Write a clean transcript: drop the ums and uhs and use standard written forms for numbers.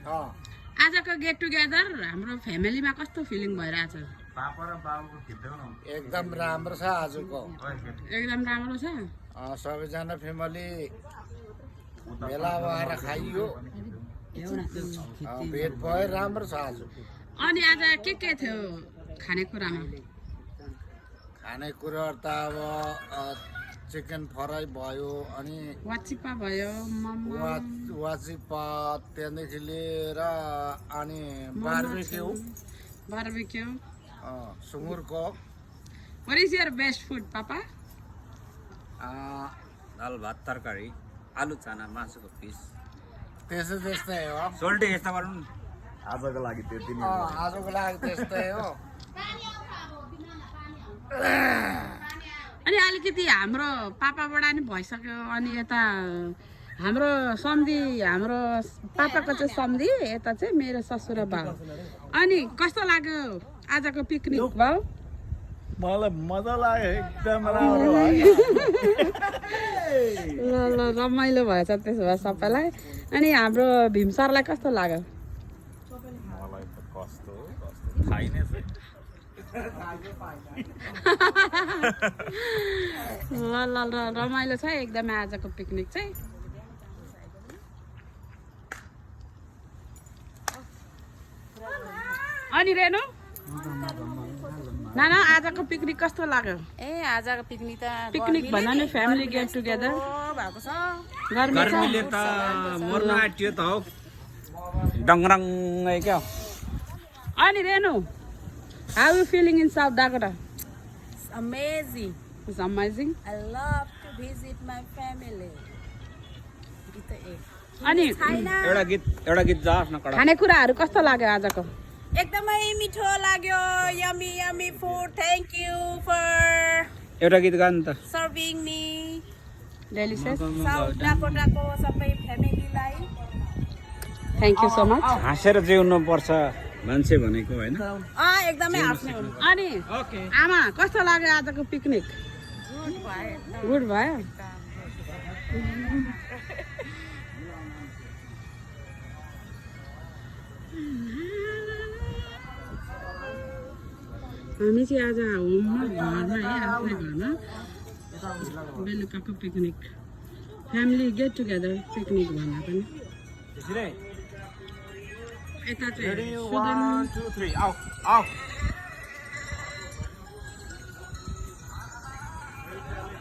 आजको get together हाम्रो फ्यामिलीमा कस्तो फिलिङ भइरहेछ? एकदम राम्रो छ आजको। एकदम राम्रो छ। सबैजना फ्यामिली भेला भएर खाइयो, भेट भयो, राम्रो छ आज। अनि आज के थियो खानेकुरामा? खानेकुराहरू त अब चिकन फ्राई भयो, अनि वाचिपा भयो, मोमो, वाचिपा, त्यहाँदेखि लिएर अनि बार्बिक्यू, सुँगुरको। What is your best food, Papa? दाल भात तरकारी आलु चाना मासुको पिस त्यस्तै हो। सोल्टी यस्ता गरौँ आजको लागि त्यति नै आजको लागि त्यस्तै हो। अनि अलिकति हाम्रो पापाबाट नि भइसक्यो। अनि यता हाम्रो सम्धी, हाम्रो पापाको चाहिँ सम्धी, यता चाहिँ मेरो ससुरा बाउ। अनि कस्तो लाग्यो आजको पिकनिक बाउ? मलाई मजा लाग्यो, एकदम राम्रो ल रमाइलो भएछ त्यसो भए सबैलाई। अनि हाम्रो भीम सरलाई कस्तो लाग्यो? मलाई त कस्तो थाहै नै छैन। ल रमाइलो छ एकदमै आजको पिकनिक चाहिँ। अनि रेनु नाना आजको पिकनिक कस्तो लाग्यो? आजको पिकनिक त पिकनिक भन्दा नि फ्यामिली गेट टुगेदर भएको छ। गर्मीले त मर्न आँट्यो त हौ डङरङै क्या। अनि Renu, how you feeling in South Dakota? It's amazing. It's amazing. I love to visit my family. अनि एउटा गीत जाओस् न कडा। खानेकुराहरू कस्तो लाग्यो आजको? एकदमै मिठो लाग्यो। Yummy yummy food. Thank you for एउटा गीत गाउनु त। Serving me delicious. साउथ डाकोटाको सबै फ्यामिलीलाई थ्याङ्क यू सो मच। हाँसेर जिउनु पर्छ मान्छे भनेको होइन। एकदमै हाँस्ने हुनु। अनि आमा कस्तो लाग्यो आजको पिकनिक? गुड भयो। हामी चाहिँ आज होममा घरमा आफ्नै घरमा बेलुकाको picnic, family get together picnic भन्दा पनि। यता चाहिँ